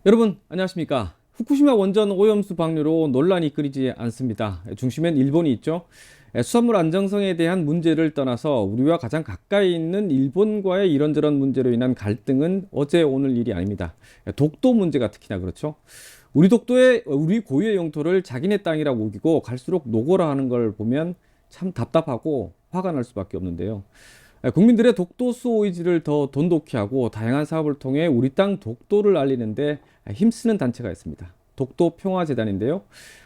여러분 안녕하십니까. 후쿠시마 원전 오염수 방류로 논란이 끊이지 않습니다. 중심엔 일본이 있죠. 수산물 안정성에 대한 문제를 떠나서 우리와 가장 가까이 있는 일본과의 이런저런 문제로 인한 갈등은 어제 오늘 일이 아닙니다. 독도 문제가 특히나 그렇죠. 우리 고유의 영토를 자기네 땅이라고 우기고 갈수록 노고라 하는 걸 보면 참 답답하고 화가 날 수밖에 없는데요. 국민들의 독도 수호 의지를 더 돈독히 하고 다양한 사업을 통해 우리 땅 독도를 알리는데 힘쓰는 단체가 있습니다. 독도 평화재단인데요.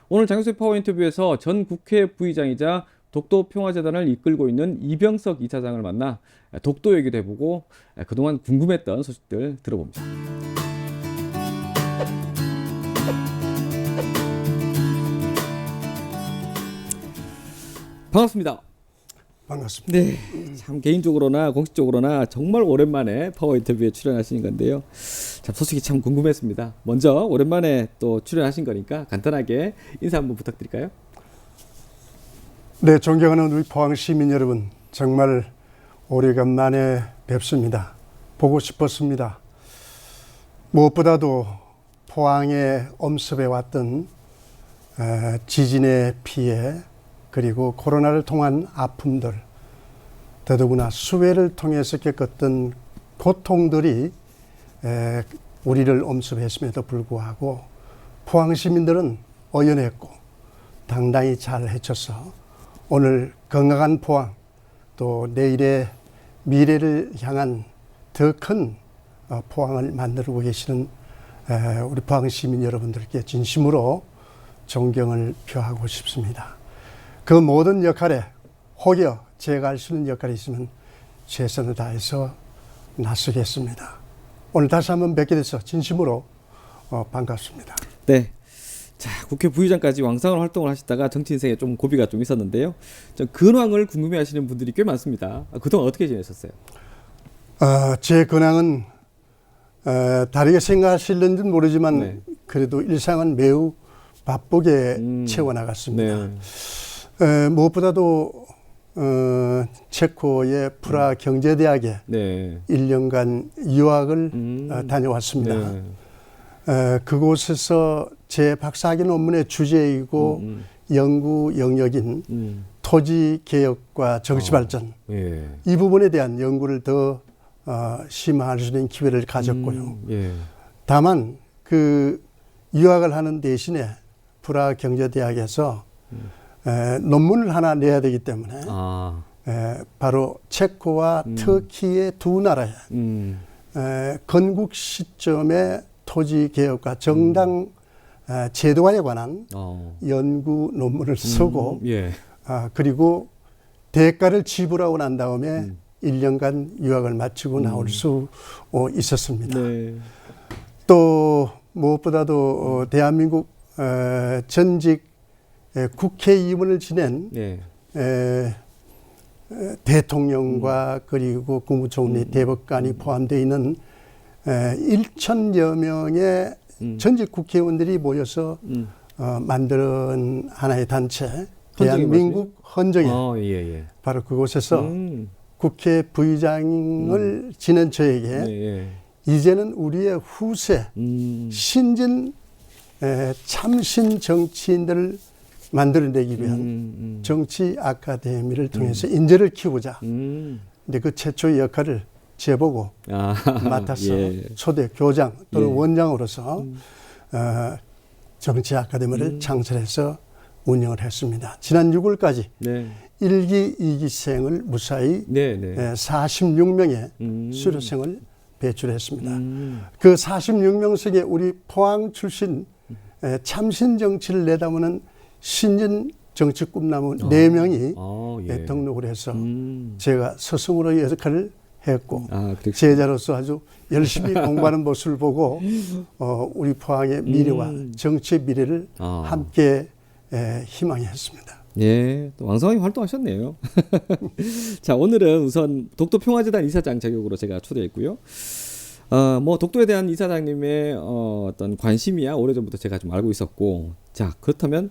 오늘 장효수 파워 인터뷰에서 전 국회 부의장이자 독도 평화재단을 이끌고 있는 이병석 이사장을 만나 독도 얘기도 해보고 그동안 궁금했던 소식들 들어봅니다. 반갑습니다. 반갑습니다. 네, 참 개인적으로나 공식적으로나 정말 오랜만에 파워 인터뷰에 출연하시는 건데요. 참 소식이 참 궁금했습니다. 먼저 오랜만에 또 출연하신 거니까 간단하게 인사 한번 부탁드릴까요? 네, 존경하는 우리 포항 시민 여러분, 정말 오래간만에 뵙습니다. 보고 싶었습니다. 무엇보다도 포항에 엄습해 왔던 지진의 피해, 그리고 코로나를 통한 아픔들, 더더구나 수해를 통해서 겪었던 고통들이 우리를 엄습했음에도 불구하고 포항 시민들은 어연했고 당당히 잘 헤쳐서 오늘 건강한 포항, 또 내일의 미래를 향한 더 큰 포항을 만들고 계시는 우리 포항 시민 여러분들께 진심으로 존경을 표하고 싶습니다. 그 모든 역할에 혹여 제가 할 수 있는 역할이 있으면 최선을 다해서 나서겠습니다. 오늘 다시 한번 뵙게 돼서 진심으로 반갑습니다. 네. 자, 국회 부의장까지 왕성한 활동을 하시다가 정치 인생에 좀 고비가 좀 있었는데요. 근황을 궁금해하시는 분들이 꽤 많습니다. 그동안 어떻게 지내셨어요? 제 근황은 다르게 생각하실는지 모르지만 네. 그래도 일상은 매우 바쁘게 채워나갔습니다. 네. 무엇보다도 체코의 프라 경제대학에 네. 1년간 유학을 다녀왔습니다. 네. 그곳에서 제 박사학위 논문의 주제이고 연구 영역인 토지 개혁과 정치 발전, 예. 이 부분에 대한 연구를 더 심화할 수 있는 기회를 가졌고요. 예. 다만 그 유학을 하는 대신에 프라 경제대학에서 논문을 하나 내야 되기 때문에 바로 체코와 터키의 두 나라의 건국 시점의 토지 개혁과 정당 제도화에 관한 연구 논문을 쓰고 예. 그리고 대가를 지불하고 난 다음에 1년간 유학을 마치고 나올 수 있었습니다. 네. 또 무엇보다도 대한민국 전직 국회의원을 지낸 네. 대통령과 그리고 국무총리, 대법관이 포함되어 있는 1,000여 명의 전직 국회의원들이 모여서 만든 하나의 단체, 대한민국 헌정회. 예. 바로 그곳에서 국회 부의장을 지낸 저에게 예. 이제는 우리의 후세, 신진 참신 정치인들을 만들어내기 위한 정치 아카데미를 통해서 인재를 키우자. 근데 그 최초의 역할을 제보고 맡아서 예. 초대 교장 또는 예. 원장으로서 정치 아카데미를 창설해서 운영을 했습니다. 지난 6월까지 네. 1기, 2기생을 무사히 네. 46명의 수료생을 배출했습니다. 그 46명 속에 우리 포항 출신 참신 정치를 내다보는 신진 정치 꿈나무 4명이 예. 등록을 해서 제가 스승으로의 역할을 했고 그렇군요. 제자로서 아주 열심히 공부하는 모습을 보고 우리 포항의 미래와 정치의 미래를 함께 희망했습니다. 예, 또 왕성하게 활동하셨네요. 자, 오늘은 우선 독도 평화재단 이사장 자격으로 제가 초대했고요. 뭐 독도에 대한 이사장님의 어떤 관심이야 오래전부터 제가 좀 알고 있었고, 자, 그렇다면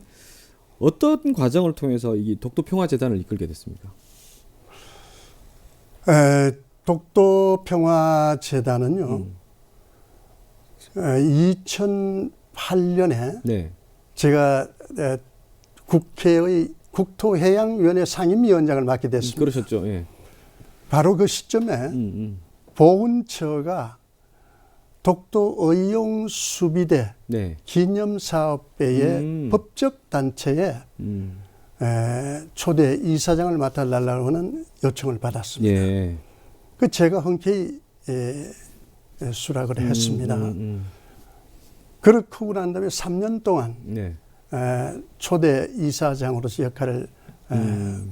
어떤 과정을 통해서 이 독도 평화재단을 이끌게 됐습니까? 독도 평화재단은요, 2008년에 네. 제가 국회의 국토해양위원회 상임위원장을 맡게 됐습니다. 그러셨죠. 예. 바로 그 시점에 보훈처가 독도 의용수비대 네. 기념사업회의 법적 단체에 초대 이사장을 맡아달라고 하는 요청을 받았습니다. 예. 그 제가 흔쾌히 수락을 했습니다. 그렇고 난 다음에 3년 동안 네. 초대 이사장으로서 역할을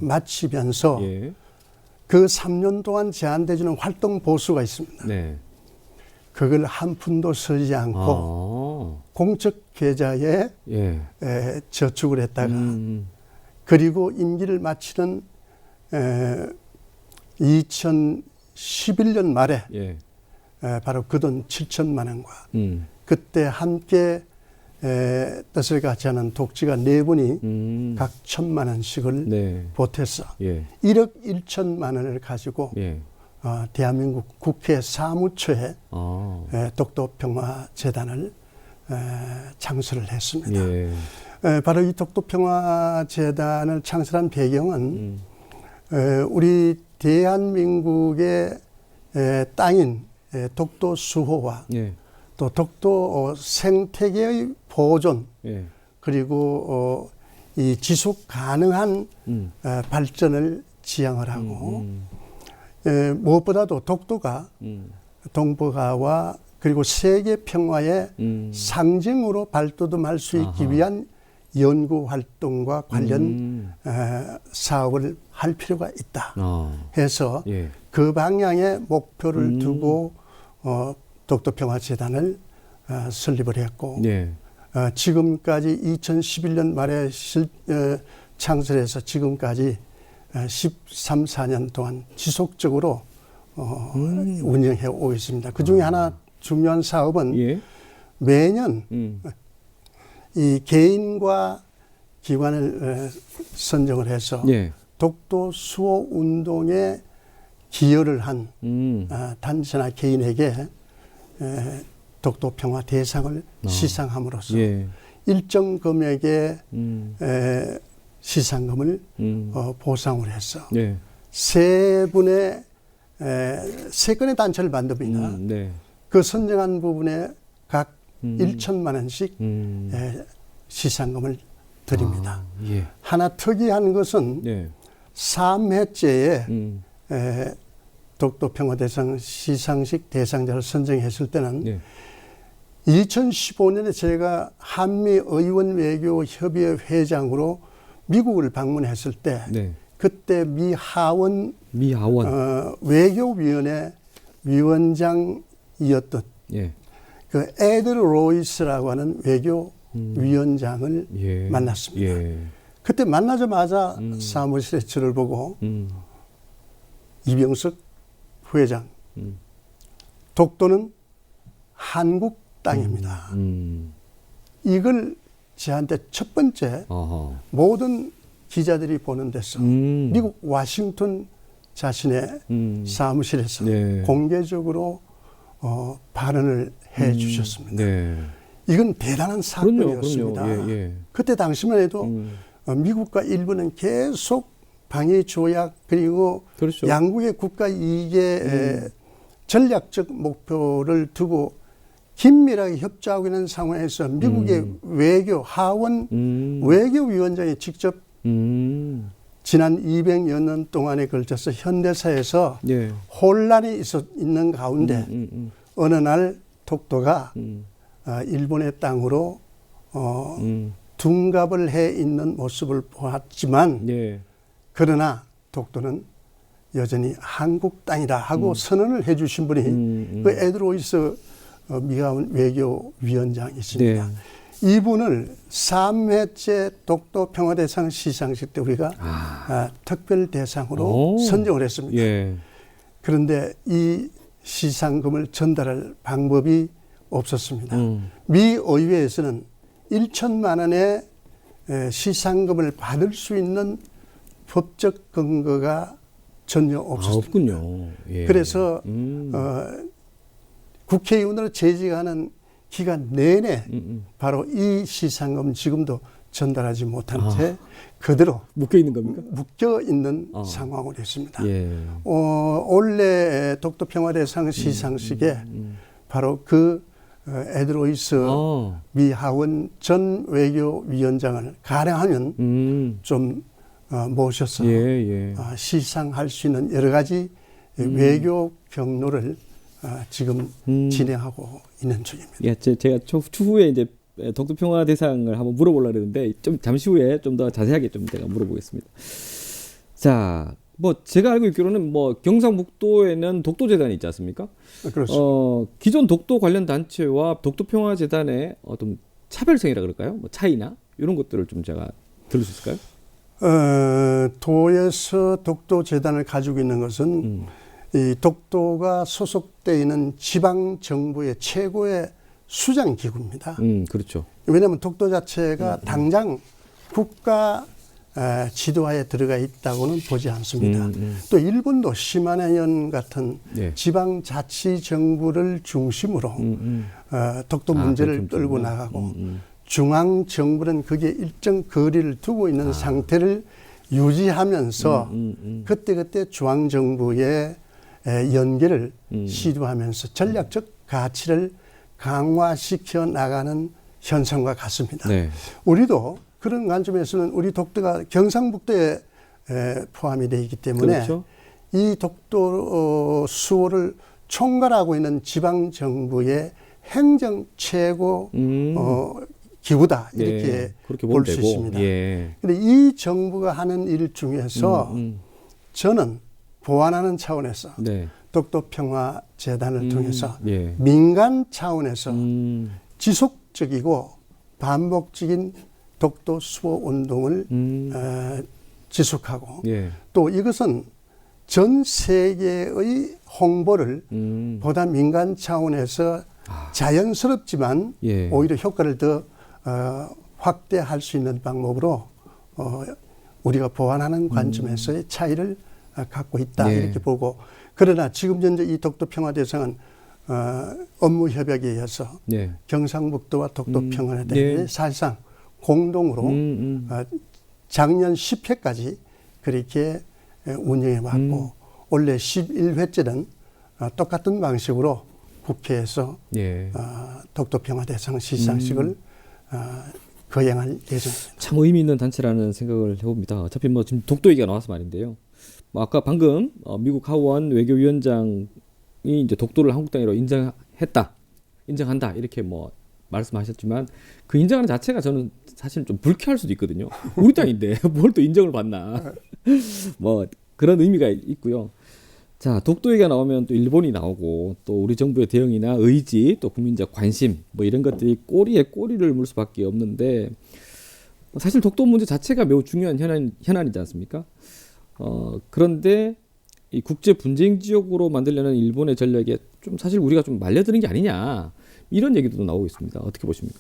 마치면서 예. 그 3년 동안 제한되어주는 활동 보수가 있습니다. 네. 그걸 한 푼도 쓰지 않고 공적 계좌에 예. 저축을 했다가 그리고 임기를 마치는 2011년 말에 예. 바로 그 돈 7천만 원과 그때 함께 뜻을 같이 하는 독지가 네 분이 각 1,000만 원씩을 네. 보태서 예. 1억 1천만 원을 가지고 예. 대한민국 국회 사무처에 아. 독도평화재단을 창설을 했습니다. 예. 바로 이 독도평화재단을 창설한 배경은 우리 대한민국의 땅인 독도 수호와 예. 또 독도 생태계의 보존 예. 그리고 이 지속 가능한 발전을 지향을 하고 무엇보다도 독도가 동북아와 그리고 세계 평화의 상징으로 발돋움할 수 있기 아하. 위한 연구 활동과 관련 사업을 할 필요가 있다 해서 예. 그 방향의 목표를 두고 독도평화재단을 설립을 했고 예. 지금까지 2011년 말에 창설해서 지금까지 13, 14년 동안 지속적으로 운영해 오고 있습니다. 그 중에 하나 중요한 사업은 예. 매년 이 개인과 기관을 선정을 해서 예. 독도 수호 운동에 기여를 한 단체나 개인에게 독도 평화 대상을 시상함으로써 예. 일정 금액의 시상금을 보상을 해서 예. 세 건의 단체를 만듭니다. 네. 그 선정한 부분에 각 1천만 원씩 시상금을 드립니다. 예. 하나 특이한 것은 예. 3회째에 독도평화대상 시상식 대상자를 선정했을 때는 예. 2015년에 제가 한미의원외교협의회 회장으로 미국을 방문했을 때 네. 그때 미하원 외교위원회 위원장이었던 예. 그 에드 로이스라고 하는 외교위원장을 예. 만났습니다. 예. 그때 만나자마자 사무실에 저를 보고 이병석 회장, 독도는 한국 땅입니다. 이걸 저한테 첫 번째 아하. 모든 기자들이 보는 데서 미국 워싱턴 자신의 사무실에서 네. 공개적으로 발언을 해 주셨습니다. 네. 이건 대단한 사건이었습니다. 그럼요. 예, 예. 그때 당시만 해도 미국과 일본은 계속 방위 조약 그리고 그렇죠. 양국의 국가 이익의 전략적 목표를 두고 긴밀하게 협조하고 있는 상황에서 미국의 외교 하원 외교위원장이 직접 지난 200여 년 동안에 걸쳐서 현대사에서 예. 혼란이 있는 가운데 어느 날 독도가 일본의 땅으로 둔갑을 해 있는 모습을 보았지만 예. 그러나 독도는 여전히 한국 땅이다 하고 선언을 해 주신 분이 그 에드 로이스 미하원 외교위원장이십니다. 네. 이분을 3회째 독도 평화대상 시상식 때 우리가 특별 대상으로 선정을 했습니다. 예. 그런데 이 시상금을 전달할 방법이 없었습니다. 미 의회에서는 1천만 원의 시상금을 받을 수 있는 법적 근거가 전혀 없었습니다. 없군요. 예. 그래서 국회의원으로 재직하는 기간 내내 바로 이 시상금 지금도 전달하지 못한 채 그대로 묶여 있는 겁니까? 묶여 있는 상황으로 있습니다. 예. 올해 독도평화대상 시상식에 바로 그 에드로이스 미하원 전 외교위원장을 가능하면 좀 모셔서 시상할 수 있는 여러 가지 외교 경로를 지금 진행하고 있는 중입니다. 예, 제가 추후에 이제 독도평화 대상을 한번 물어보려고 했는데 좀 잠시 후에 좀 더 자세하게 좀 제가 물어보겠습니다. 자, 뭐 제가 알고 있기로는 뭐 경상북도에는 독도재단이 있지 않습니까? 그렇죠. 기존 독도 관련 단체와 독도평화재단의 어떤 차별성이라 그럴까요? 뭐 차이나 이런 것들을 좀 제가 들을 수 있을까요? 도에서 독도재단을 가지고 있는 것은 이 독도가 소속되어 있는 지방 정부의 최고의 수장 기구입니다. 그렇죠. 왜냐하면 독도 자체가 당장 국가 지도하에 들어가 있다고는 보지 않습니다. 또 일본도 시마네현 같은 지방 자치 정부를 중심으로 독도 문제를 끌고 나가고 중앙 정부는 거기에 일정 거리를 두고 있는 상태를 유지하면서 그때그때 중앙 정부의 연계를 시도하면서 전략적 가치를 강화시켜 나가는 현상과 같습니다. 네. 우리도 그런 관점에서는 우리 독도가 경상북도에 포함이 되어 있기 때문에 그렇죠. 이 독도 수호를 총괄하고 있는 지방정부의 행정 최고 기구다 이렇게 볼 수 있습니다. 그런데 이 정부가 하는 일 중에서 저는 보완하는 차원에서 독도평화재단을 통해서 민간 차원에서 지속적이고 반복적인 독도 수호 운동을 지속하고 또 이것은 전 세계의 홍보를 보다 민간 차원에서 자연스럽지만 오히려 효과를 더 확대할 수 있는 방법으로 우리가 보완하는 관점에서의 차이를 갖고 있다 이렇게 보고 그러나 지금 현재 이 독도평화대상은 업무 협약에 의해서 경상북도와 독도평화대상이 사실상 공동으로 작년 10회까지 그렇게 운영해 왔고 원래 11회째는 똑같은 방식으로 국회에서 독도평화대상 시상식을 거행할 예정입니다. 참 의미 있는 단체라는 생각을 해봅니다. 어차피 뭐 지금 독도 얘기가 나와서 말인데요. 뭐 아까 방금 미국 하원 외교위원장이 이제 독도를 한국 땅으로 인정한다 이렇게 뭐 말씀하셨지만 그 인정하는 자체가 저는 사실 좀 불쾌할 수도 있거든요. 우리 땅인데 뭘 또 인정을 받나. 뭐 그런 의미가 있고요. 자, 독도 얘기가 나오면 또 일본이 나오고 또 우리 정부의 대응이나 의지 또 국민적 관심 뭐 이런 것들이 꼬리에 꼬리를 물 수밖에 없는데 사실 독도 문제 자체가 매우 중요한 현안이지 않습니까? 그런데 이 국제 분쟁 지역으로 만들려는 일본의 전략에 좀 사실 우리가 좀 말려드는 게 아니냐 이런 얘기도 나오고 있습니다. 어떻게 보십니까?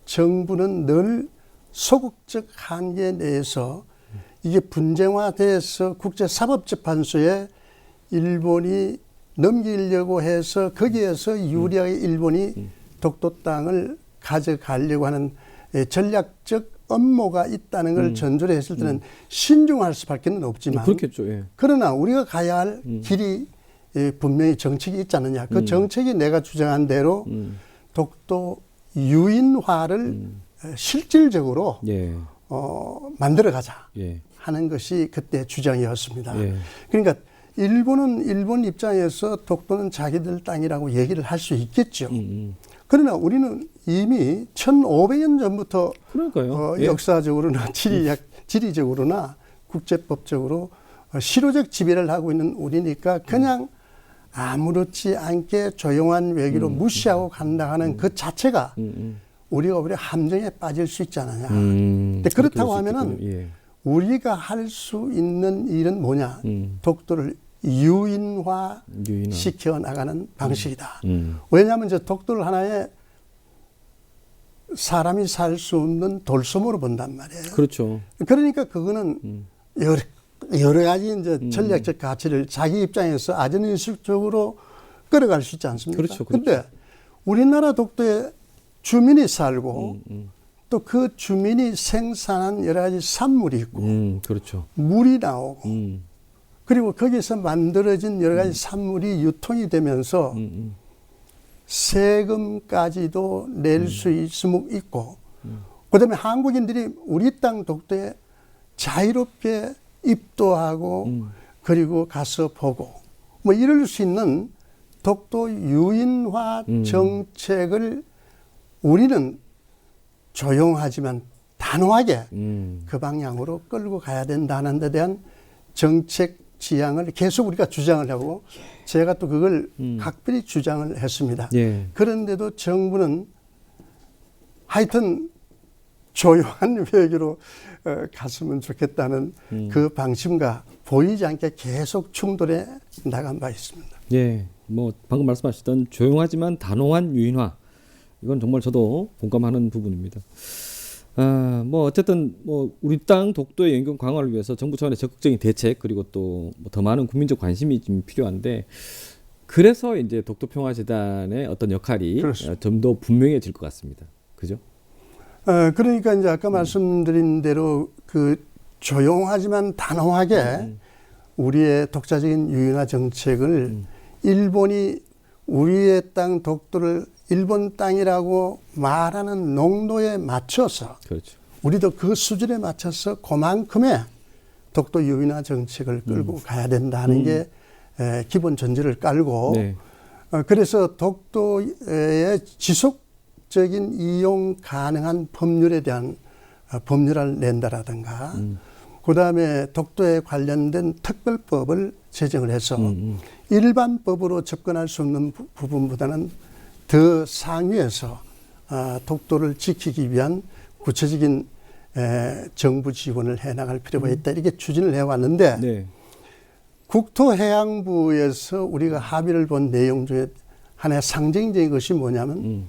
정부는 늘 소극적 한계 내에서 이게 분쟁화돼서 국제사법재판소에 일본이 넘기려고 해서 거기에서 유리하게 일본이 독도 땅을 가져가려고 하는 전략적 업무가 있다는 걸 전제로 했을 때는 신중할 수밖에 없지만 그렇겠죠. 그러나 우리가 가야 할 길이 분명히 정책이 있지 않느냐. 그 정책이 내가 주장한 대로 독도 유인화를 실질적으로 만들어가자 하는 것이 그때 주장이었습니다. 그러니까 일본은 일본 입장에서 독도는 자기들 땅이라고 얘기를 할 수 있겠죠. 그러나 우리는 이미 1500년 전부터 역사적으로나 지리적으로나 국제법적으로 실효적 지배를 하고 있는 우리니까 그냥 아무렇지 않게 조용한 외교로 무시하고 간다 하는 그 자체가 우리가 오히려 함정에 빠질 수 있지 않느냐. 근데 그렇다고 하면은 우리가 할 수 있는 일은 뭐냐. 독도를 유인화 시켜 나가는 방식이다. 왜냐하면 저 독도를 하나의 사람이 살 수 없는 돌섬으로 본단 말이에요. 그렇죠. 그러니까 그거는 여러 가지 이제 전략적 가치를 자기 입장에서 아전인식적으로 끌어갈 수 있지 않습니까? 그렇죠. 그런데 우리나라 독도에 주민이 살고 또 그 주민이 생산한 여러 가지 산물이 있고 그렇죠. 물이 나오고 그리고 거기서 만들어진 여러 가지 산물이 유통이 되면서 세금까지도 낼 수 있고 그다음에 한국인들이 우리 땅 독도에 자유롭게 입도하고 그리고 가서 보고 뭐 이럴 수 있는 독도 유인화 정책을 우리는 조용하지만 단호하게 그 방향으로 끌고 가야 된다는 데 대한 정책 지향을 계속 우리가 주장을 하고 제가 또 그걸 각별히 주장을 했습니다. 예. 그런데도 정부는 하여튼 조용한 외교로 갔으면 좋겠다는 그 방침과 보이지 않게 계속 충돌해 나간 바 있습니다. 예, 뭐 방금 말씀하셨던 조용하지만 단호한 유인화, 이건 정말 저도 공감하는 부분입니다. 뭐 어쨌든 뭐 우리 땅 독도의 연경 강화를 위해서 정부 차원의 적극적인 대책 그리고 또 더 많은 국민적 관심이 좀 필요한데 그래서 이제 독도평화재단의 어떤 역할이 좀 더 분명해질 것 같습니다. 그죠? 그러니까 이제 아까 말씀드린 대로 그 조용하지만 단호하게 우리의 독자적인 유인화 정책을 일본이 우리의 땅 독도를 일본 땅이라고 말하는 농도에 맞춰서 그렇죠. 우리도 그 수준에 맞춰서 그만큼의 독도 유인화 정책을 끌고 가야 된다는 게 기본 전제를 깔고 네. 그래서 독도의 지속적인 이용 가능한 법률에 대한 법률을 낸다라든가 그다음에 독도에 관련된 특별법을 제정을 해서 일반법으로 접근할 수 없는 부분보다는 더 상위에서 독도를 지키기 위한 구체적인 정부 지원을 해나갈 필요가 있다. 이렇게 추진을 해왔는데 네. 국토해양부에서 우리가 합의를 본 내용 중에 하나의 상징적인 것이 뭐냐면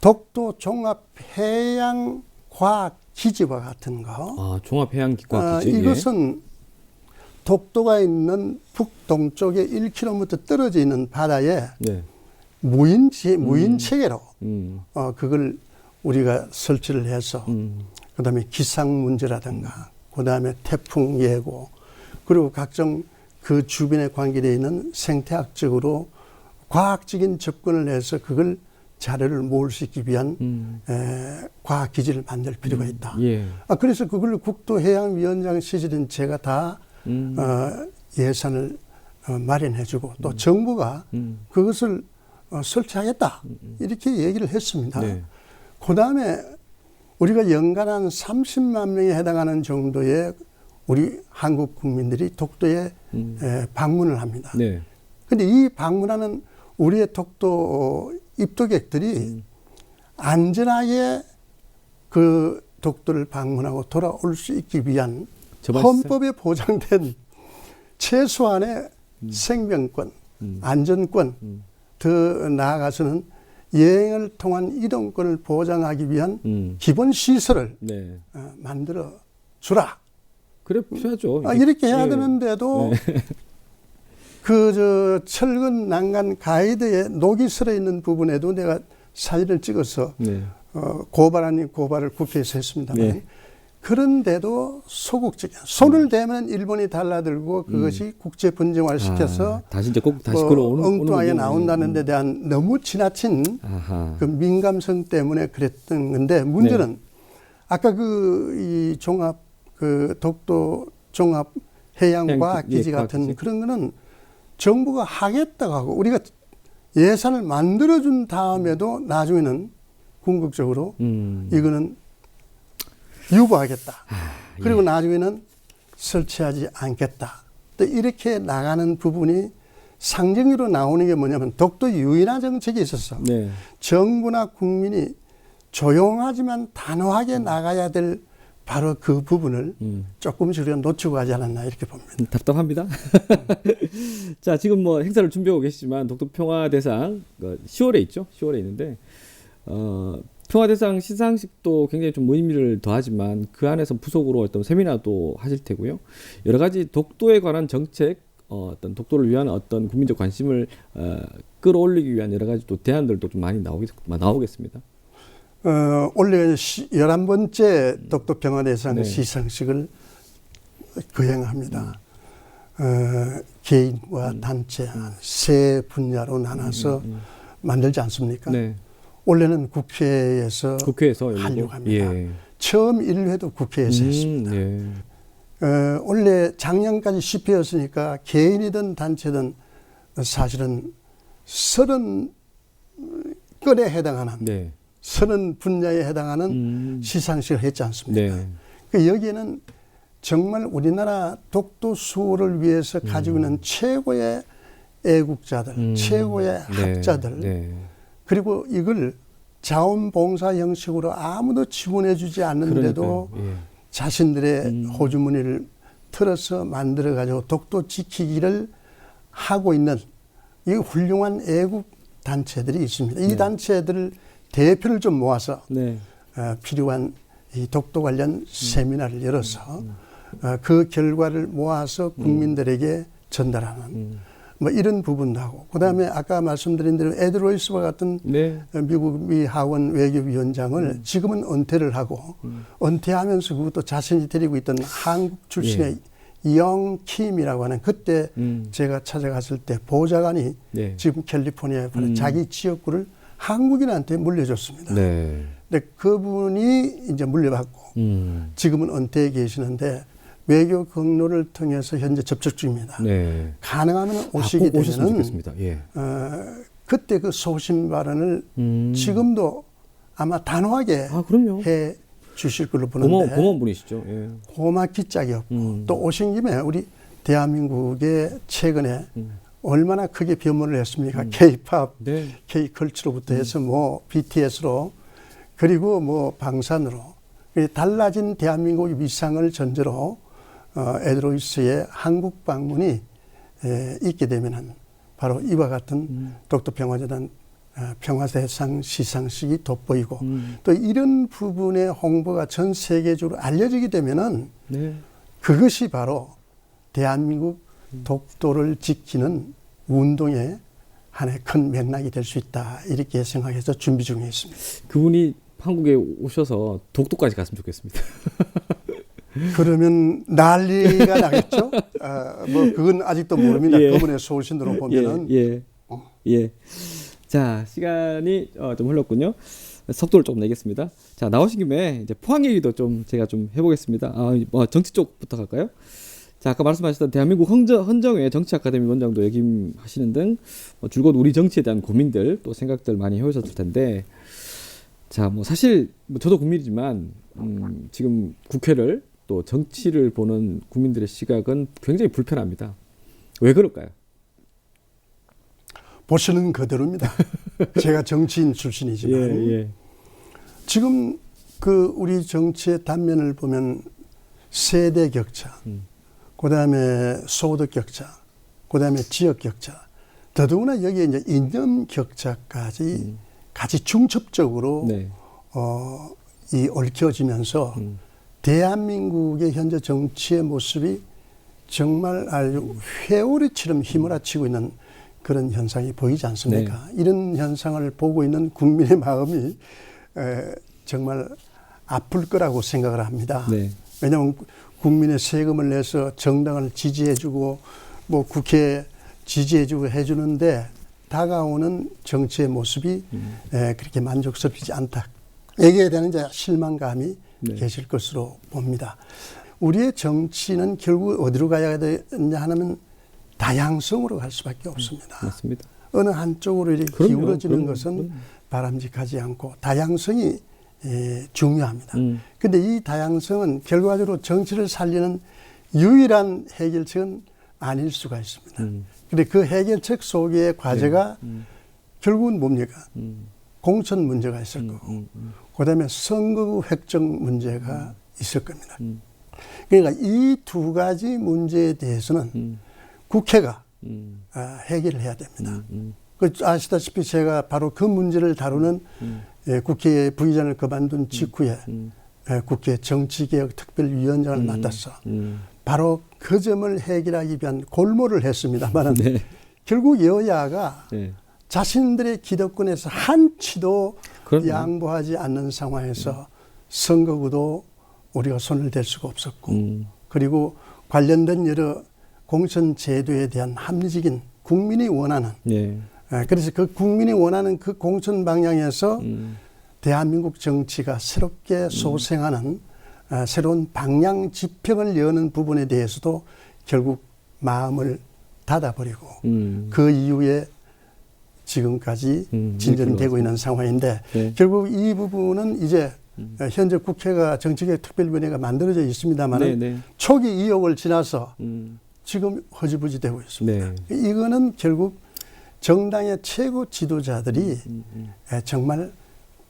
독도 종합해양과학기지와 같은 거. 종합해양과학기지. 이것은 독도가 있는 북동쪽에 1km 떨어져 있는 바다에 네. 무인체계로 그걸 우리가 설치를 해서 그다음에 기상 문제라든가 그다음에 태풍 예고 그리고 각종 그 주변에 관계되어 있는 생태학적으로 과학적인 접근을 해서 그걸 자료를 모을 수 있기 위한 과학기지를 만들 필요가 있다. 예. 그래서 그걸 국토해양위원장 시절인 제가 다 예산을 마련해주고 또 정부가 그것을 설치하겠다 이렇게 얘기를 했습니다. 네. 그다음에 우리가 연간 한 30만 명에 해당하는 정도의 우리 한국 국민들이 독도에 방문을 합니다. 그런데 이 방문하는 우리의 독도 입도객들이 안전하게 그 독도를 방문하고 돌아올 수 있기 위한 헌법에 보장된 최소한의 생명권, 안전권, 더 나아가서는 여행을 통한 이동권을 보장하기 위한 기본 시설을 만들어 주라. 그래 필요하죠. 이렇게 해야 되는데도 그 철근 난간 가이드에 녹이 슬어 있는 부분에도 내가 사진을 찍어서 고발 아닌 고발을 국회에서 했습니다만 그런데도 소극적이야. 손을 대면 일본이 달라들고 그것이 국제 분쟁화를 시켜서 다시 이제 꼭 다시 끌어오는 엉뚱하게 나온다는 데 대한 너무 지나친 그 민감성 때문에 그랬던 건데 문제는 아까 이 종합 그 독도 종합 해양과학 기지 같은 그런 거는 정부가 하겠다고 하고 우리가 예산을 만들어준 다음에도 나중에는 궁극적으로 이거는 유보하겠다. 그리고 나중에는 설치하지 않겠다. 또 이렇게 나가는 부분이 상징으로 나오는 게 뭐냐면 독도 유인화 정책에 있어서 정부나 국민이 조용하지만 단호하게 나가야 될 바로 그 부분을 조금씩 우리가 놓치고 가지 않았나 이렇게 봅니다. 답답합니다. 자, 지금 뭐 행사를 준비하고 계시지만 독도평화대상 10월에 있죠. 10월에 있는데 평화대상 시상식도 굉장히 좀 의미를 더하지만 그 안에서 부속으로 어떤 세미나도 하실 테고요. 여러 가지 독도에 관한 정책, 어떤 독도를 위한 어떤 국민적 관심을 끌어올리기 위한 여러 가지 또 대안들도 좀 많이 나오겠습니다. 올해 11번째 독도평화대상 시상식을 거행합니다. 개인과 단체 세 분야로 나눠서 만들지 않습니까? 네. 올해는 국회에서 하려고 합니다. 예. 처음 1회도 국회에서 했습니다. 예. 원래 작년까지 10회였으니까 개인이든 단체든 사실은 30건에 해당하는 네. 30 분야에 해당하는 시상식을 했지 않습니까? 네. 그 여기에는 정말 우리나라 독도 수호를 위해서 가지고 있는 최고의 애국자들, 최고의 학자들, 그리고 이걸 자원봉사 형식으로 아무도 지원해 주지 않는데도 자신들의 호주머니를 틀어서 만들어 가지고 독도 지키기를 하고 있는 이 훌륭한 애국 단체들이 있습니다. 이 단체들 대표를 좀 모아서 필요한 이 독도 관련 세미나를 열어서 그 결과를 모아서 국민들에게 전달하는 뭐 이런 부분도 하고, 그다음에 아까 말씀드린 대로 에드 로이스와 같은 미국 미 하원 외교위원장을 지금은 은퇴를 하고 은퇴하면서 그것도 자신이 데리고 있던 한국 출신의 영킴이라고 하는, 그때 제가 찾아갔을 때 보좌관이 지금 캘리포니아에 자기 지역구를 한국인한테 물려줬습니다. 근데 그분이 이제 물려받고 지금은 은퇴해 계시는데 외교 경로를 통해서 현재 접촉 중입니다. 가능하면 오시게 되면은 그때 그 소신 발언을 지금도 아마 단호하게 해 주실 걸로 보는데 고마운 분이시죠. 고맙기 짝이 없고 또 오신 김에 우리 대한민국에 최근에 얼마나 크게 변모를 했습니까? K-팝, K-컬처로부터 해서 뭐 BTS로 그리고 뭐 방산으로 달라진 대한민국의 위상을 전제로 에드 로이스의 한국 방문이 있게 되면은 바로 이와 같은 독도평화재단 평화대상 시상식이 돋보이고 또 이런 부분의 홍보가 전 세계적으로 알려지게 되면은 그것이 바로 대한민국 독도를 지키는 운동의 하나의 큰 맥락이 될 수 있다, 이렇게 생각해서 준비 중에 있습니다. 그분이 한국에 오셔서 독도까지 갔으면 좋겠습니다. 그러면 난리가 나겠죠? 뭐 그건 아직도 모릅니다. 그분의 소신으로 보면은. 자, 시간이 좀 흘렀군요. 속도를 조금 내겠습니다. 자, 나오신 김에 이제 포항 얘기도 좀 제가 좀 해보겠습니다. 정치 쪽부터 갈까요? 자, 아까 말씀하셨던 대한민국 헌정회 정치아카데미 원장도 역임하시는 등 줄곧 우리 정치에 대한 고민들 또 생각들 많이 해오셨을 텐데, 자, 뭐 사실 저도 국민이지만 지금 국회를 또 정치를 보는 국민들의 시각은 굉장히 불편합니다. 왜 그럴까요? 보시는 그대로입니다. 제가 정치인 출신이지만 지금 그 우리 정치의 단면을 보면 세대 격차, 그다음에 소득 격차, 그다음에 지역 격차, 더더구나 여기에 이제 이념 격차까지 같이 중첩적으로 이 얽혀지면서 대한민국의 현재 정치의 모습이 정말 아주 회오리처럼 휘몰아치고 있는 그런 현상이 보이지 않습니까? 이런 현상을 보고 있는 국민의 마음이 정말 아플 거라고 생각을 합니다. 왜냐하면 국민의 세금을 내서 정당을 지지해주고 뭐 국회 지지해주고 해주는데 다가오는 정치의 모습이 그렇게 만족스럽지 않다. 여기에 대한 이제 실망감이 계실 것으로 봅니다. 우리의 정치는 결국 어디로 가야 되냐 하면 다양성으로 갈 수밖에 없습니다. 맞습니다. 어느 한쪽으로 이렇게 기울어지는 것은 바람직하지 않고 다양성이 중요합니다. 그런데 이 다양성은 결과적으로 정치를 살리는 유일한 해결책은 아닐 수가 있습니다. 그런데 그 해결책 속의 과제가 결국은 뭡니까? 공천 문제가 있을 거고 그다음에 선거구 획정 문제가 있을 겁니다. 그러니까 이 두 가지 문제에 대해서는 국회가 해결을 해야 됩니다. 아시다시피 제가 바로 그 문제를 다루는 국회 부의장을 그만둔 직후에 국회 정치개혁특별위원장을 맡아서 바로 그 점을 해결하기 위한 골몰을 했습니다만 결국 여야가 자신들의 기득권에서 한치도 그럼요. 양보하지 않는 상황에서 선거구도 우리가 손을 댈 수가 없었고 그리고 관련된 여러 공천 제도에 대한 합리적인 국민이 원하는 예. 그래서 그 국민이 원하는 그 공천 방향에서 대한민국 정치가 새롭게 소생하는 새로운 방향 지평을 여는 부분에 대해서도 결국 마음을 닫아버리고 그 이후에 지금까지 진전되고 있는 상황인데 네. 결국 이 부분은 이제 현재 국회가 정치개혁특별위원회가 만들어져 있습니다만 네, 네. 초기 의혹을 지나서 지금 허지부지 되고 있습니다. 네. 이거는 결국 정당의 최고 지도자들이 정말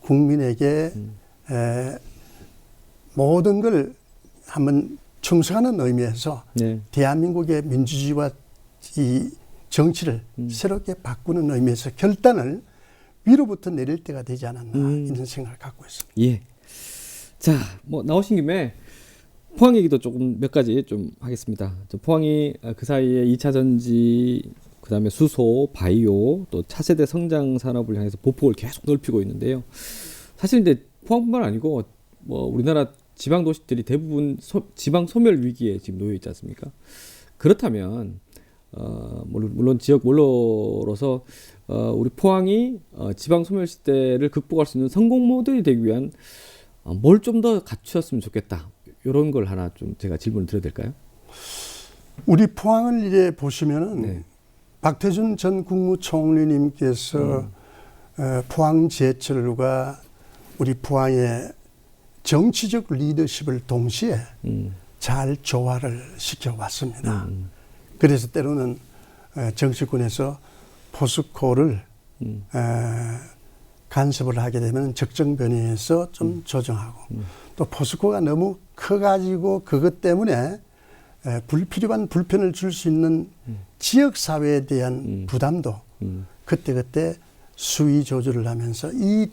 국민에게 모든 걸 한번 충성하는 의미에서 네. 대한민국의 민주주의와 이 정치를 새롭게 바꾸는 의미에서 결단을 위로부터 내릴 때가 되지 않았나 이런 생각을 갖고 있습니다. 예. 자, 뭐 나오신 김에 포항 얘기도 조금 몇 가지 좀 하겠습니다. 포항이 그 사이에 2차 전지, 그다음에 수소, 바이오, 또 차세대 성장 산업을 향해서 보폭을 계속 넓히고 있는데요. 사실 이제 포항뿐만 아니고 뭐 우리나라 지방 도시들이 대부분 지방 소멸 위기에 지금 놓여 있지 않습니까? 그렇다면 물론 지역 몰로로서 우리 포항이 지방 소멸 시대를 극복할 수 있는 성공 모델이 되기 위한 뭘 좀 더 갖추었으면 좋겠다. 이런 걸 하나 좀 제가 질문을 드려도 될까요? 우리 포항을 이제 보시면은 네. 박태준 전 국무총리님께서 포항제철과 우리 포항의 정치적 리더십을 동시에 잘 조화를 시켜왔습니다. 그래서 때로는 정치권에서 포스코를 간섭을 하게 되면 적정 변이해서 좀 조정하고 또 포스코가 너무 커가지고 그것 때문에 불필요한 불편을 줄 수 있는 지역사회에 대한 부담도 그때그때 수위 조절을 하면서 이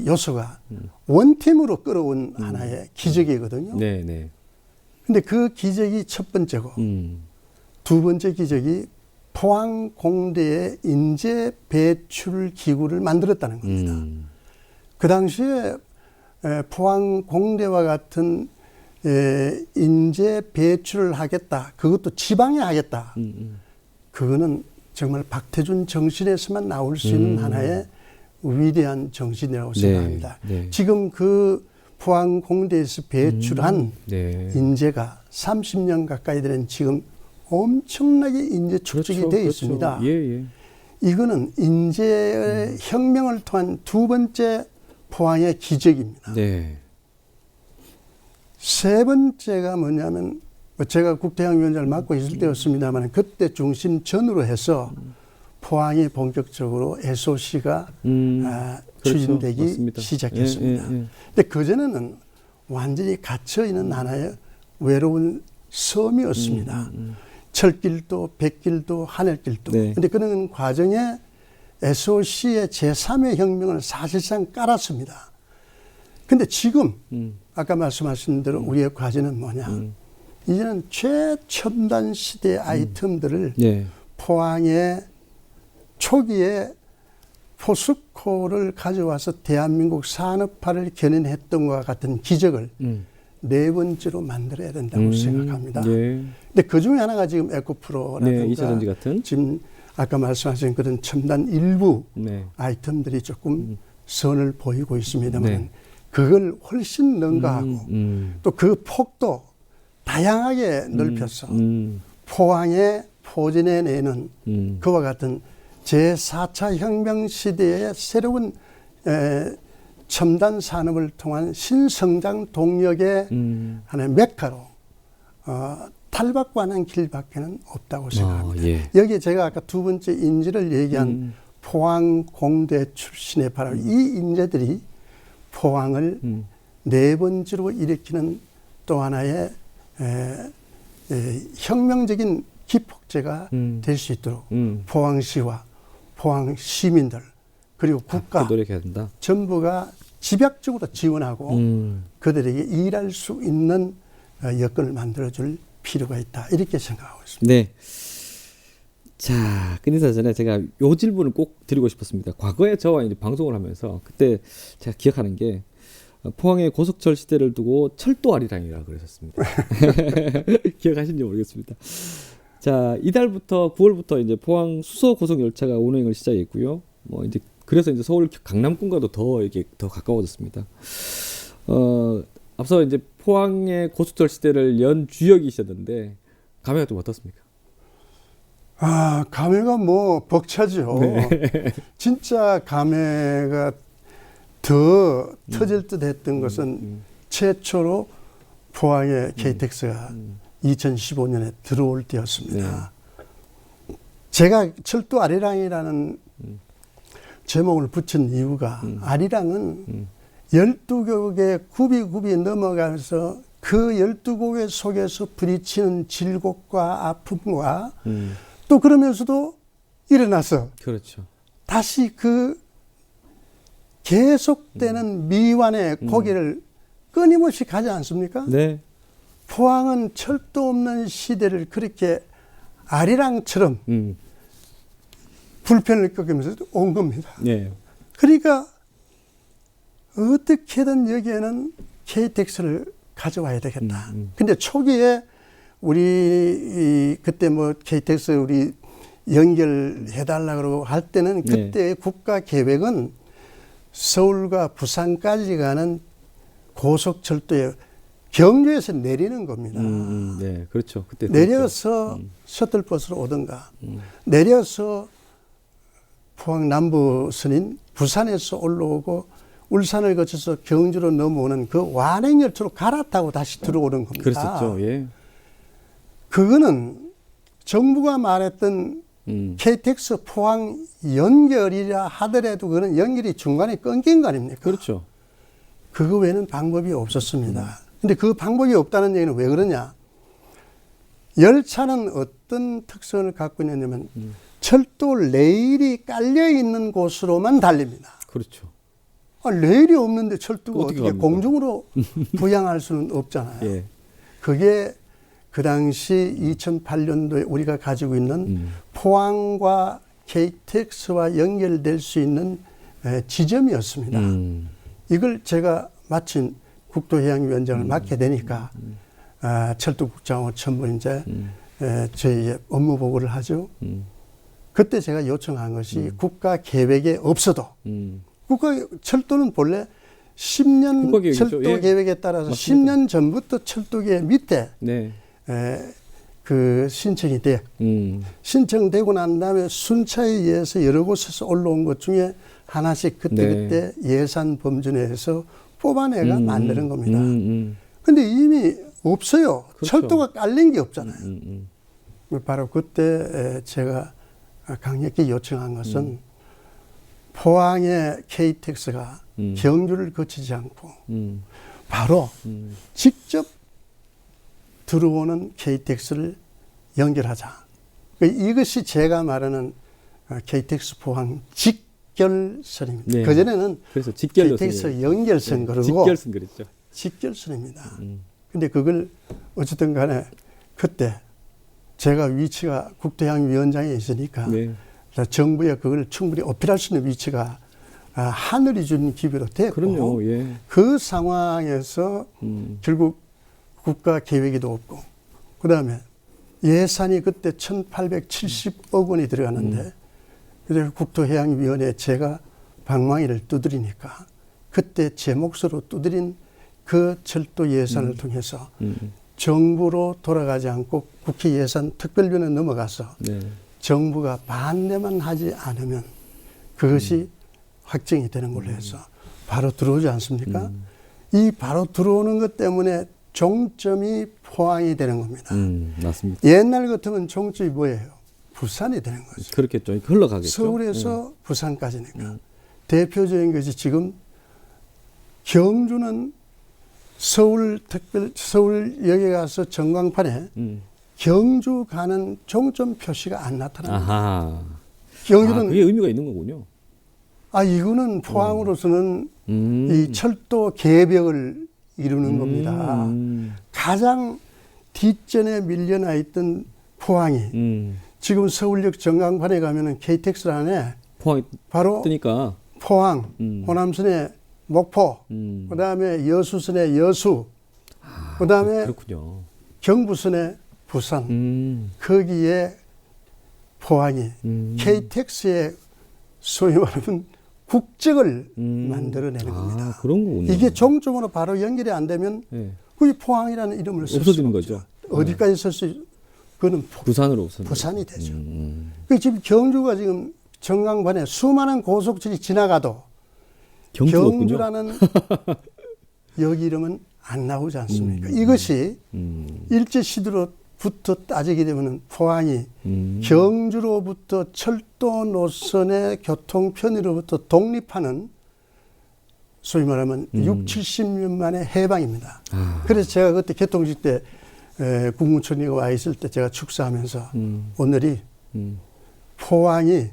요소가 원팀으로 끌어온 하나의 기적이거든요. 네, 네. 근데 그 기적이 첫 번째고 두 번째 기적이 포항공대의 인재 배출 기구를 만들었다는 겁니다. 그 당시에 포항공대와 같은 인재 배출을 하겠다. 그것도 지방에 하겠다. 그거는 정말 박태준 정신에서만 나올 수 있는 하나의 위대한 정신이라고 생각합니다. 네. 지금 그 포항공대에서 배출한 인재가 30년 가까이 되는 지금 엄청나게 인재 축적이 그렇죠, 되어 그렇죠. 있습니다. 예. 이거는 인재의 혁명을 통한 두 번째 포항의 기적입니다. 네. 세 번째가 뭐냐면 제가 국대항위원장을 맡고 있을 때였습니다만 그때 중심 전후로 해서 포항이 본격적으로 SOC가 추진되기 맞습니다. 시작했습니다. 근데 그전에는 완전히 갇혀있는 하나의 외로운 섬이었습니다. 철길도 백길도 하늘길도. 근데 그런 과정에 SOC의 제3의 혁명을 사실상 깔았습니다. 근데 지금 아까 말씀하신 대로 우리의 과제는 뭐냐. 이제는 최첨단 시대의 아이템들을 포항에 초기에 포스코를 가져와서 대한민국 산업화를 견인했던 것과 같은 기적을 네 번째로 만들어야 된다고 생각합니다. 근데 그 중에 하나가 지금 에코프로라든가 2차 전지 같은 지금 아까 말씀하신 그런 첨단 일부 아이템들이 조금 선을 보이고 있습니다만 그걸 훨씬 능가하고 또 그 폭도 다양하게 넓혀서 포항에 포진해내는 그와 같은 제4차 혁명 시대의 새로운 첨단 산업을 통한 신성장 동력의 하나의 메카로 탈바꿈하는 길밖에는 없다고 생각합니다. 여기에 제가 아까 두 번째 인재를 얘기한 포항공대 출신의 바로 이 인재들이 포항을 네 번째로 일으키는 또 하나의 혁명적인 기폭제가 될 수 있도록 포항시와 포항 시민들 그리고 국가 노력해야 된다. 정부가 집약적으로 지원하고 그들에게 일할 수 있는 여건을 만들어줄 필요가 있다. 이렇게 생각하고 있습니다. 네. 자, 끝인사 전에 제가 요 질문을 꼭 드리고 싶었습니다. 과거에 저와 이제 방송을 하면서 그때 제가 기억하는 게 포항의 고속철 시대를 두고 철도 아리랑이라고 그러셨습니다. 기억하신지 모르겠습니다. 자, 이달부터 9월부터 이제 포항 수소 고속 열차가 운행을 시작했고요. 뭐 이제 그래서 이제 서울 강남권과도 더 이게 더 가까워졌습니다. 앞서 이제 포항의 고속철 시대를 연 주역이셨는데 감회가 좀 어떻습니까? 아, 감회가 뭐 벅차죠. 네. 진짜 감회가 더 터질 듯 했던 것은 최초로 포항에 KTX가 2015년에 들어올 때였습니다. 네. 제가 철도 아리랑이라는 제목을 붙인 이유가 아리랑은 12곡의 굽이 넘어가면서 그 12곡의 속에서 부딪히는 질곡과 아픔과 또 그러면서도 일어나서 그렇죠. 다시 그 계속되는 미완의 고개를 끊임없이 가지 않습니까? 네. 포항은 철도 없는 시대를 그렇게 아리랑처럼 불편을 겪으면서 온 겁니다. 네. 그러니까 어떻게든 여기에는 KTX를 가져와야 되겠다. 근데 초기에 우리 그때 뭐 KTX 우리 연결해달라 그러고 할 때는 그때 네. 국가 계획은 서울과 부산까지 가는 고속철도에 경주에서 내리는 겁니다. 네, 그렇죠. 그때 내려서 셔틀버스로 오든가 내려서 포항 남부선인 부산에서 올라오고 울산을 거쳐서 경주로 넘어오는 그 완행열차로 갈아타고 다시 들어오는 겁니다. 그랬었죠. 예. 그거는 정부가 말했던 KTX 포항 연결이라 하더라도 그거는 연결이 중간에 끊긴 거 아닙니까? 그렇죠. 그거 외에는 방법이 없었습니다. 근데 그 방법이 없다는 얘기는 왜 그러냐? 열차는 어떤 특성을 갖고 있냐면 철도 레일이 깔려 있는 곳으로만 달립니다. 그렇죠. 아, 레일이 없는데 철도가 어떻게 갑니까? 공중으로 부양할 수는 없잖아요. 예. 그게 그 당시 2008년도에 우리가 가지고 있는 포항과 KTX와 연결될 수 있는 지점이었습니다. 이걸 제가 마침 국토해양위원장을 맡게 되니까 철도국장하고 전부 이제 저희 업무 보고를 하죠. 그때 제가 요청한 것이 국가 계획에 없어도 국가 철도는 본래 10년 철도 예. 계획에 따라서 맞습니다. 10년 전부터 철도 계획 밑에 네. 그 신청이 돼. 신청되고 난 다음에 순차에 의해서 여러 곳에서 올라온 것 중에 하나씩 그때그때 네. 예산 범주 내에서 뽑아내가 만드는 겁니다. 근데 이미 없어요. 그렇죠. 철도가 깔린 게 없잖아요. 바로 그때 제가 강력히 요청한 것은 포항의 KTX가 경주를 거치지 않고 바로 직접 들어오는 KTX를 연결하자. 이것이 제가 말하는 KTX 포항 직결선입니다. 네. 그전에는 그래서 KTX 연결선 네. 그러고 직결선 그랬죠. 직결선입니다. 근데 그걸 어쨌든 간에 그때 제가 위치가 국토해양위원장에 있으니까 네. 정부에 그걸 충분히 어필할 수 있는 위치가 하늘이 준 기회로 됐고 그럼요. 예. 그 상황에서 결국 국가 계획이도 없고 그다음에 예산이 그때 1,870억 원이 들어갔는데 그래서 국토해양위원회에 제가 방망이를 두드리니까 그때 제 몫으로 두드린 그 철도 예산을 통해서 정부로 돌아가지 않고 국회 예산 특별위원회 넘어가서 네. 정부가 반대만 하지 않으면 그것이 확정이 되는 걸로 해서 바로 들어오지 않습니까? 이 바로 들어오는 것 때문에 종점이 포항이 되는 겁니다. 맞습니다. 옛날 같으면 종점이 뭐예요? 부산이 되는 거죠. 그렇겠죠. 흘러가겠죠. 서울에서 부산까지니까. 대표적인 것이 지금 경주는 서울역에 가서 전광판에 경주 가는 종점 표시가 안 나타납니다. 아하. 경주는 그게 의미가 있는 거군요. 이거는 포항으로서는 이 철도 개벽을 이루는 겁니다. 가장 뒷전에 밀려나 있던 포항이 지금 서울역 전광판에 가면은 KTX 안에 포항이 바로 뜨니까. 포항, 호남선의 목포, 그다음에 여수선의 여수, 그다음에 그렇군요. 경부선의 부산, 거기에 포항이 KTX의 소위 말하면 국적을 만들어내는 겁니다. 그런 거군요. 이게 종점으로 바로 연결이 안 되면 네. 그게 포항이라는 이름을 쓸 없어지는 수가 거죠. 없죠. 어디까지 쓸 수? 그거는 부산으로 없어지는 부산이 되죠. 음. 그 지금 경주가 지금 전광판에 수많은 고속철이 지나가도 경주가 없군요. 경주라는 여기 이름은 안 나오지 않습니까? 이것이 일제 시대로부터 따지게 되면 포항이 경주로부터 철도 노선의 교통 편의로부터 독립하는 소위 말하면 6, 70년 만의 해방입니다. 그래서 제가 그때 개통식 때 국무총리가 와 있을 때 제가 축사하면서 오늘이 포항이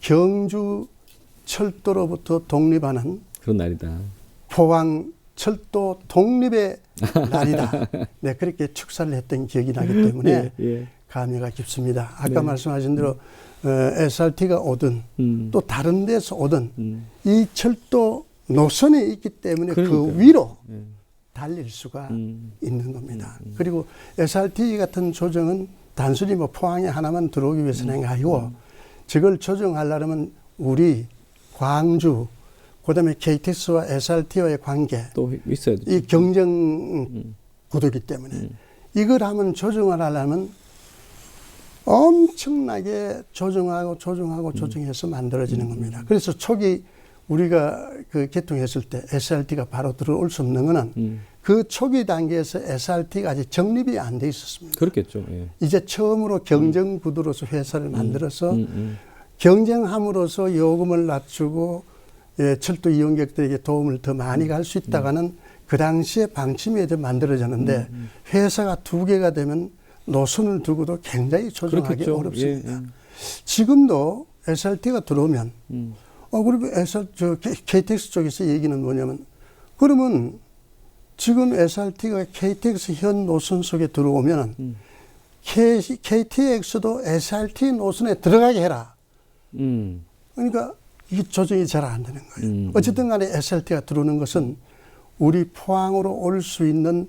경주 철도로부터 독립하는 그런 날이다. 포항 철도 독립의 날이다. 네, 그렇게 축사를 했던 기억이 나기 때문에 감회가 깊습니다. 아까 말씀하신 대로 SRT가 오든 또 다른 데서 오든 이 철도 노선에 있기 때문에 그러니까요. 그 위로 달릴 수가 있는 겁니다. 그리고 SRT 같은 조정은 단순히 뭐 포항에 하나만 들어오기 위해서는 아니고 저걸 조정하려면 우리 광주, 그다음에 KTX와 SRT와의 관계, 또 있어야 되죠. 이 경쟁 구도이기 때문에 이걸 하면 조정을 하려면 엄청나게 조정해서 만들어지는 겁니다. 그래서 초기 우리가 그 개통했을 때 SRT가 바로 들어올 수 없는 거는 그 초기 단계에서 SRT가 아직 정립이 안 돼 있었습니다. 그렇겠죠. 예. 이제 처음으로 경쟁 구도로서 회사를 만들어서 경쟁함으로써 요금을 낮추고 철도 이용객들에게 도움을 더 많이 갈 수 있다가는 그 당시에 방침이 만들어졌는데 회사가 두 개가 되면 노선을 두고도 굉장히 조정하기 그렇겠죠. 어렵습니다. 지금도 SRT가 들어오면 그리고 KTX 쪽에서 얘기는 뭐냐면 그러면 지금 SRT가 KTX 현 노선 속에 들어오면 KTX도 SRT 노선에 들어가게 해라. 그러니까 이게 조정이 잘 안 되는 거예요. 어쨌든 간에 SRT가 들어오는 것은 우리 포항으로 올 수 있는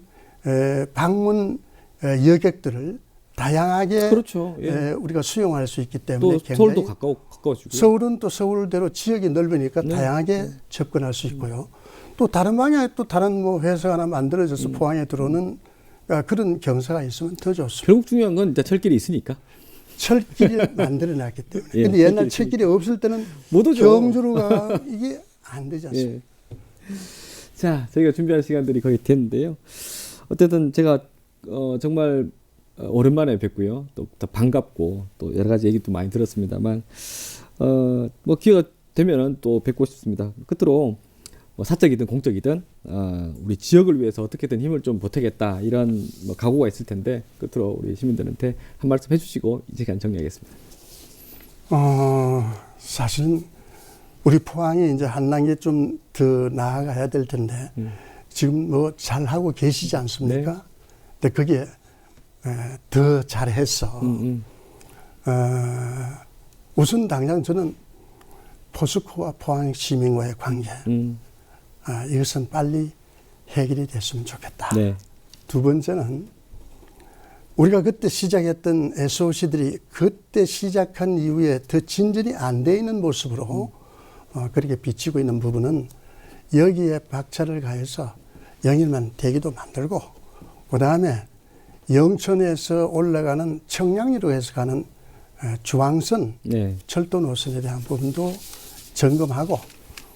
방문 여객들을 다양하게 그렇죠. 우리가 수용할 수 있기 때문에 또 서울도 가까워지고 서울은 또 서울대로 지역이 넓으니까 다양하게 접근할 수 있고요. 또 다른 방향에 또 다른 뭐 회사가 하나 만들어져서 포항에 들어오는 그런 경사가 있으면 더 좋습니다. 결국 중요한 건 일단 철길이 있으니까. 철길을 만들어놨기 때문에. 근데 옛날 철길이 없을 때는 못 오죠. 경주로 가 이게 안 되지 않습니까? 자, 저희가 준비한 시간들이 거의 됐는데요. 어쨌든 제가 정말 오랜만에 뵙고요. 또 반갑고 또 여러 가지 얘기도 많이 들었습니다만 뭐 기회가 되면은 또 뵙고 싶습니다. 끝으로 뭐 사적이든 공적이든 우리 지역을 위해서 어떻게든 힘을 좀 보태겠다 이런 뭐 각오가 있을 텐데 끝으로 우리 시민들한테 한 말씀 해주시고 이 시간 정리하겠습니다. 사실은 우리 포항이 이제 한 단계 좀 더 나아가야 될 텐데 지금 뭐 잘하고 계시지 않습니까? 네. 근데 그게 더 잘해서 우선 당장 저는 포스코와 포항 시민과의 관계 이것은 빨리 해결이 됐으면 좋겠다. 네. 두 번째는 우리가 그때 시작했던 SOC들이 그때 시작한 이후에 더 진전이 안 돼 있는 모습으로 그렇게 비치고 있는 부분은 여기에 박차를 가해서 영일만 대기도 만들고 그 다음에 영천에서 올라가는 청량리로 해서 가는 중앙선 철도 노선에 대한 부분도 점검하고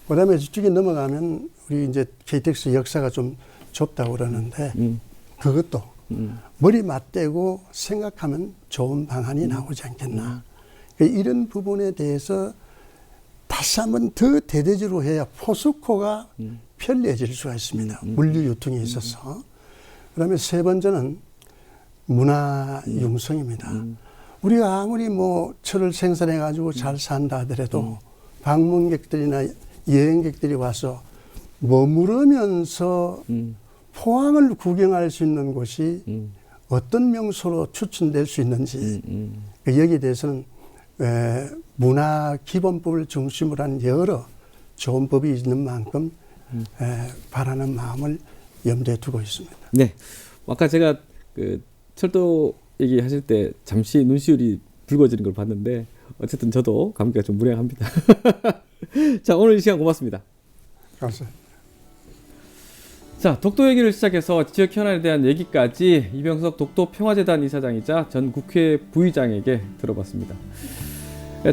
그 다음에 저쪽에 넘어가면 우리 이제 KTX 역사가 좀 좁다고 그러는데 그것도 머리 맞대고 생각하면 좋은 방안이 나오지 않겠나. 이런 부분에 대해서 다시 한번 더 대대적으로 해야 포스코가 편리해질 수가 있습니다. 물류 유통에 있어서. 그다음에 세 번째는 문화 융성입니다. 우리가 아무리 뭐 철을 생산해 가지고 잘 산다 하더라도 방문객들이나 여행객들이 와서 머무르면서 포항을 구경할 수 있는 곳이 어떤 명소로 추천될 수 있는지 여기에 대해서는 문화 기본법을 중심으로 한 여러 좋은 법이 있는 만큼 바라는 마음을 염두에 두고 있습니다. 네, 아까 제가 그 철도 얘기하실 때 잠시 눈시울이 붉어지는 걸 봤는데 어쨌든 저도 감기가 좀 무량합니다. 자, 오늘 이 시간 고맙습니다. 감사합니다. 자, 독도 얘기를 시작해서 지역 현안에 대한 얘기까지 이병석 독도평화재단 이사장이자 전 국회 부의장에게 들어봤습니다.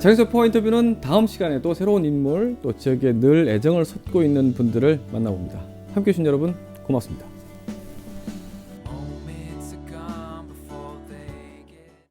장윤석 인터뷰는 다음 시간에도 새로운 인물 또 지역에 늘 애정을 쏟고 있는 분들을 만나봅니다. 함께해 주신 여러분 고맙습니다.